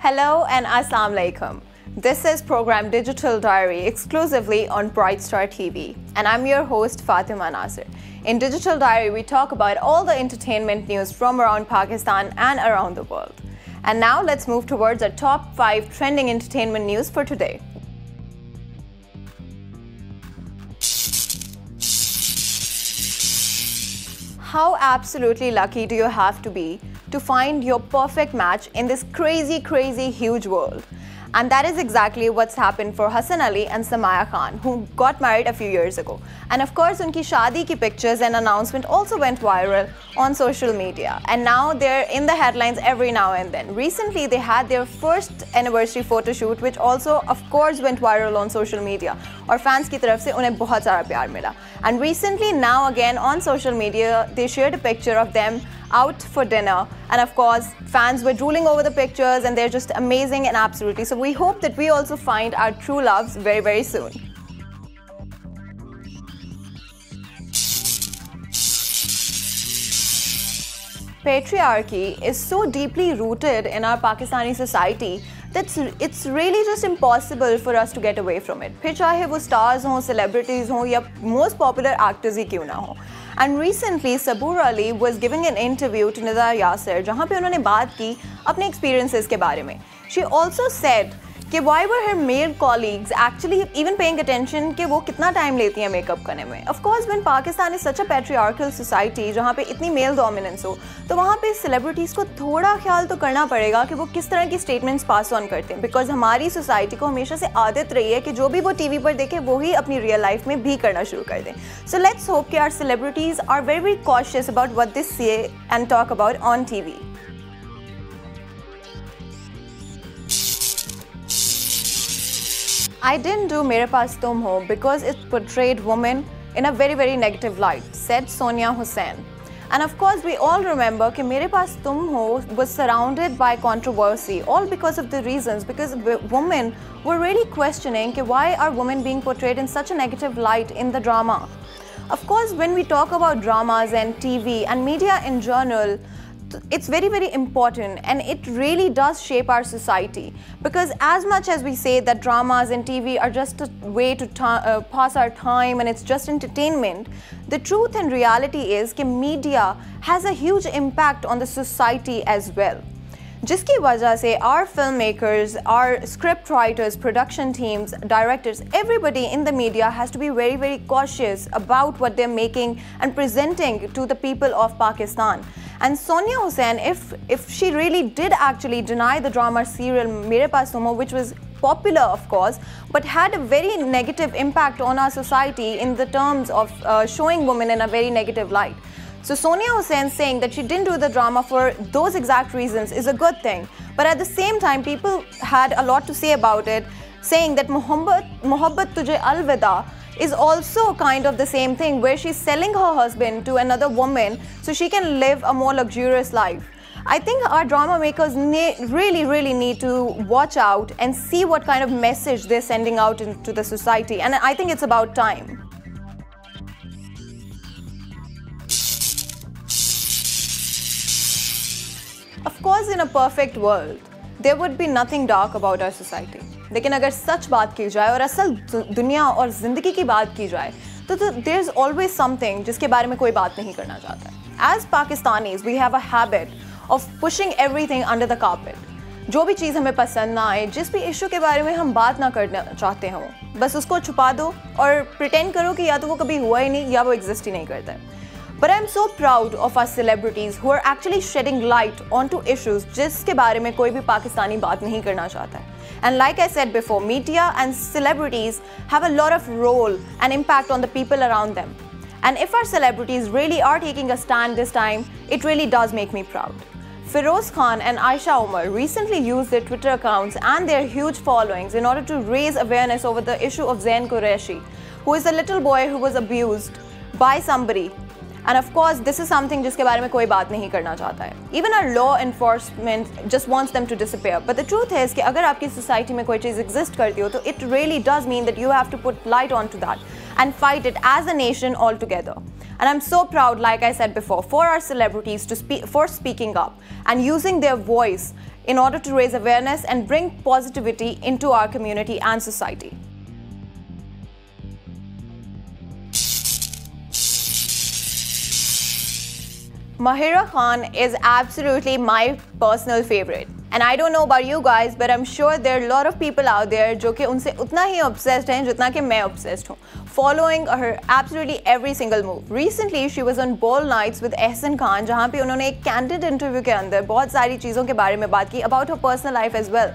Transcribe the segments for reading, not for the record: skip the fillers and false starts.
Hello and Assalamu Alaikum. This is program Digital Diary exclusively on Bright Star TV, and I'm your host Fatima Nasir. In Digital Diary, we talk about all the entertainment news from around Pakistan and around the world. And now let's move towards our top 5 trending entertainment news for today. How absolutely lucky do you have to be to find your perfect match in this crazy huge world? And that is exactly what's happened for Hassan Ali and Samaya Khan, who got married a few years ago. And of course, unki shaadi ki pictures and announcement also went viral on social media. And now they're in the headlines every now and then. Recently, they had their first anniversary photo shoot, which also, of course, went viral on social media. और fans की तरफ से उन्हें बहुत सारा प्यार मिला. And recently, now again on social media, they shared a picture of them out for dinner, and of course fans were drooling over the pictures, and they're just amazing and absolutely. So we hope that we also find our true loves very soon. Patriarchy is so deeply rooted in our Pakistani society that it's really just impossible for us to get away from it. फिर चाहे वो stars हों, celebrities हों या most popular actors ही क्यों ना हों. And recently, Saboor Ali was giving an interview to Nida Yasser, जहाँ पे उन्होंने बात की अपने experiences के बारे में. She also said कि why were her male colleagues actually even paying attention कि वो कितना time लेती हैं makeup करने में. Of course, when Pakistan is such a patriarchal society जहाँ पे इतनी male dominance हो, तो वहाँ पे celebrities को थोड़ा ख्याल तो करना पड़ेगा कि वो किस तरह की statements pass on करते हैं. Because हमारी society को हमेशा से आदत रही है कि जो भी वो TV पर देखे वो ही अपनी real life में भी करना शुरू कर दें. So let's hope कि our celebrities are very cautious about what they say and talk about on TV. I didn't do Mere Paas Tum Ho because it portrayed women in a very negative light, said Sonia Hussain. And of course, we all remember that Mere Paas Tum Ho was surrounded by controversy, all because of the reasons, because women were really questioning why are women being portrayed in such a negative light in the drama. Of course, when we talk about dramas and TV and media in general, it's very important, and it really does shape our society, because as much as we say that dramas and TV are just a way to pass our time and it's just entertainment, the truth and reality is that media has a huge impact on the society as well. जिसकी वजह से our filmmakers, our script writers, production teams, directors, everybody in the media has to be very cautious about what they're making and presenting to the people of Pakistan. And Sonia Hussain, if she really did actually deny the drama serial Mere Paas Tum Ho, which was popular of course, but had a very negative impact on our society in the terms of showing women in a very negative light. So Sonia Hussain saying that she didn't do the drama for those exact reasons is a good thing. But at the same time, people had a lot to say about it, saying that Mohabbat Tujhe Alvida is also kind of the same thing, where she's selling her husband to another woman so she can live a more luxurious life. I think our drama makers really need to watch out and see what kind of message they're sending out into the society, and I think it's about time. Of course, in a perfect world, there would be nothing dark about our society. लेकिन अगर सच बात की जाए और असल दुनिया और ज़िंदगी की बात की जाए, तो there's always something जिसके बारे में कोई बात नहीं करना चाहता है. As Pakistanis, we have a habit of pushing everything under the carpet. जो भी चीज़ हमें पसंद ना आए, जिस भी इशू के बारे में हम बात ना करना चाहते हों, बस उसको छुपा दो और pretend करो कि या तो वो कभी हुआ ही नहीं या वो exist ही नहीं करता है. But I'm so proud of our celebrities who are actually shedding light onto issues जिसके बारे में कोई भी पाकिस्तानी बात नहीं करना चाहता है. And like I said before, media and celebrities have a lot of role and impact on the people around them. And if our celebrities really are taking a stand this time, it really does make me proud. Feroz Khan and Aisha Umar recently used their Twitter accounts and their huge followings in order to raise awareness over the issue of Zain Qureshi, who is a little boy who was abused by somebody. And of course, this is something जिसके बारे में कोई बात नहीं करना चाहता है. Even our law enforcement just wants them to disappear. But the truth is कि अगर आपकी society में कोई चीज़ exist करती हो, तो it really does mean that you have to put light onto that and fight it as a nation all together. And I'm so proud, like I said before, for our celebrities for speaking up and using their voice in order to raise awareness and bring positivity into our community and society. Mahira Khan is absolutely my personal favorite. And I don't know about you guys, but I'm sure there are a lot of people out there जो कि उनसे उतना ही obsessed हैं जितना कि मैं obsessed हूँ, following her absolutely every single move. Recently, she was on Ball Nights with Ehsan Khan, जहाँ पे उन्होंने एक candid interview के अंदर बहुत सारी चीज़ों के बारे में बात की about her personal life as well.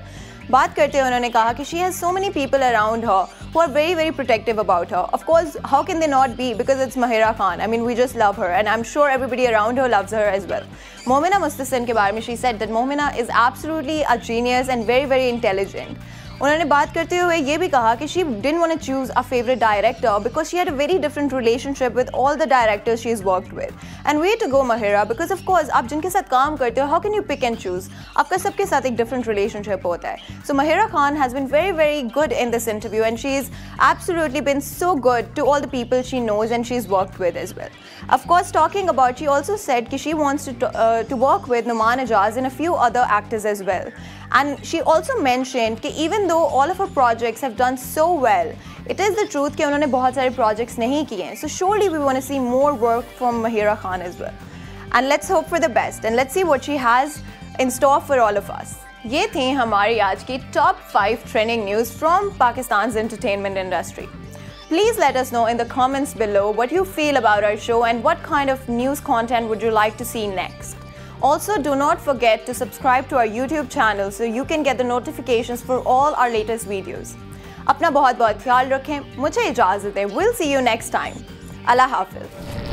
बात करते हुए उन्होंने कहा कि she has so many people around her who are very, very protective about her. Of course, how can they not be? Because it's Mahira Khan. I mean, we just love her, and I'm sure everybody around her loves her as well. Momina Mustahsin के बारे में she said that Momina is absolutely a genius and very, very intelligent. उन्होंने बात करते हुए ये भी कहा कि she didn't want to choose a favorite director because she had a very different relationship with all the directors she's worked with. And way to go Mahira, because of course आप जिनके साथ काम करते हो, how can you pick and choose? आपका सबके साथ एक different relationship होता है. So Mahira Khan has been very, very good in this interview, and she's absolutely been so good to all the people she knows and she's worked with as well. Of course, talking about, she also said that she wants to work with Numan Ijaz and a few other actors as well. And she also mentioned that even though all of her projects have done so well, it is the truth that उन्होंने बहुत सारे projects नहीं किए हैं. So surely we want to see more work from Mahira Khan as well. And let's hope for the best and let's see what she has in store for all of us. ये थी हमारी आज की top 5 trending news from Pakistan's entertainment industry. Please let us know in the comments below what you feel about our show and what kind of news content would you like to see next. Also, do not forget to subscribe to our YouTube channel so you can get the notifications for all our latest videos. अपना बहुत बहुत ख्याल रखें, मुझे इजाज़त दें. We'll see you next time. Allah Hafiz.